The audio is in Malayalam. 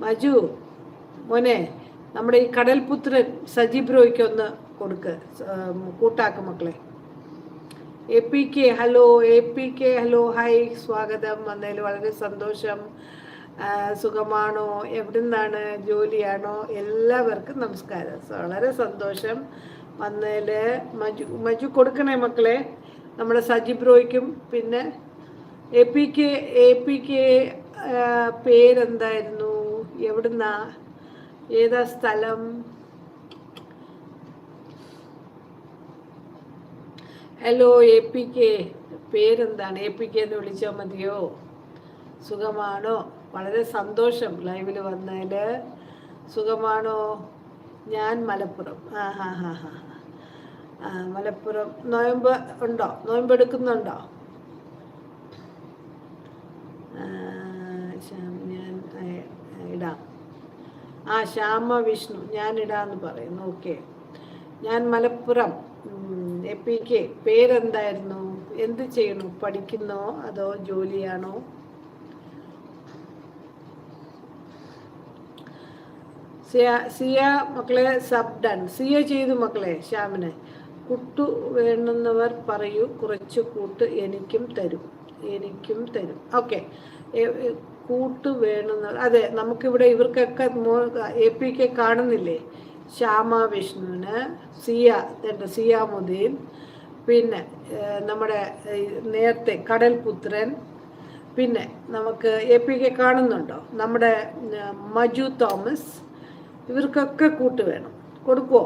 മജു മോനെ, നമ്മുടെ ഈ കടൽപുത്രൻ സജീബ്രോയ്ക്ക് ഒന്ന് കൊടുക്ക്, കൂട്ടാക്ക് മക്കളെ. A P K hello, A P K hello, hi, സ്വാഗതം വന്നതിൽ വളരെ സന്തോഷം. സുഖമാണോ? എവിടുന്നാണ്? ജോലിയാണോ? എല്ലാവർക്കും നമസ്കാരം. വളരെ സന്തോഷം വന്നതിൽ. മജു കൊടുക്കണേ മക്കളെ, നമ്മുടെ സജീബ്രോയ്ക്കും. പിന്നെ എ പി കെ പേരെന്തായിരുന്നു? എവിടുന്നാ? ഏതാ സ്ഥലം? ഹലോ എ പി കെ, പേരെന്താണ്? എ പി കെ എന്ന് വിളിച്ചാൽ മതിയോ? സുഖമാണോ? വളരെ സന്തോഷം ലൈവിൽ വന്നതിൽ. സുഖമാണോ? ഞാൻ മലപ്പുറം. മലപ്പുറം. നോയമ്പ് ഉണ്ടോ? നോയമ്പ് എടുക്കുന്നുണ്ടോ? ഞാൻ ഇടാം. ശ്യാമ വിഷ്ണു, ഞാൻ ഇടാന്ന് പറയുന്നു. ഓക്കെ, ഞാൻ മലപ്പുറം. എ പി കെ പേരെന്തായിരുന്നു? എന്ത് ചെയ്യണു? പഠിക്കുന്നോ അതോ ജോലിയാണോ? സിയ മക്കളെ സബ് ഡൺ. സിയ ചെയ്തു മക്കളെ. ശ്യാമിന് കുട്ടു വേണമെന്നവർ പറയൂ, കുറച്ച് കൂട്ട് എനിക്കും തരും. ഓക്കെ, കൂട്ട് വേണമെന്ന്. അതെ, നമുക്കിവിടെ ഇവർക്കൊക്കെ എ പി കെ കാണുന്നില്ലേ? ശ്യാമ വിഷ്ണുവിന്, സിയാമുദ്ദീൻ, പിന്നെ നമ്മുടെ നേരത്തെ കടൽപുത്രൻ, പിന്നെ നമുക്ക് എ പി കെ കാണുന്നുണ്ടോ? നമ്മുടെ മജു തോമസ്, ഇവർക്കൊക്കെ കൂട്ട് വേണം. കൊടുക്കുമോ?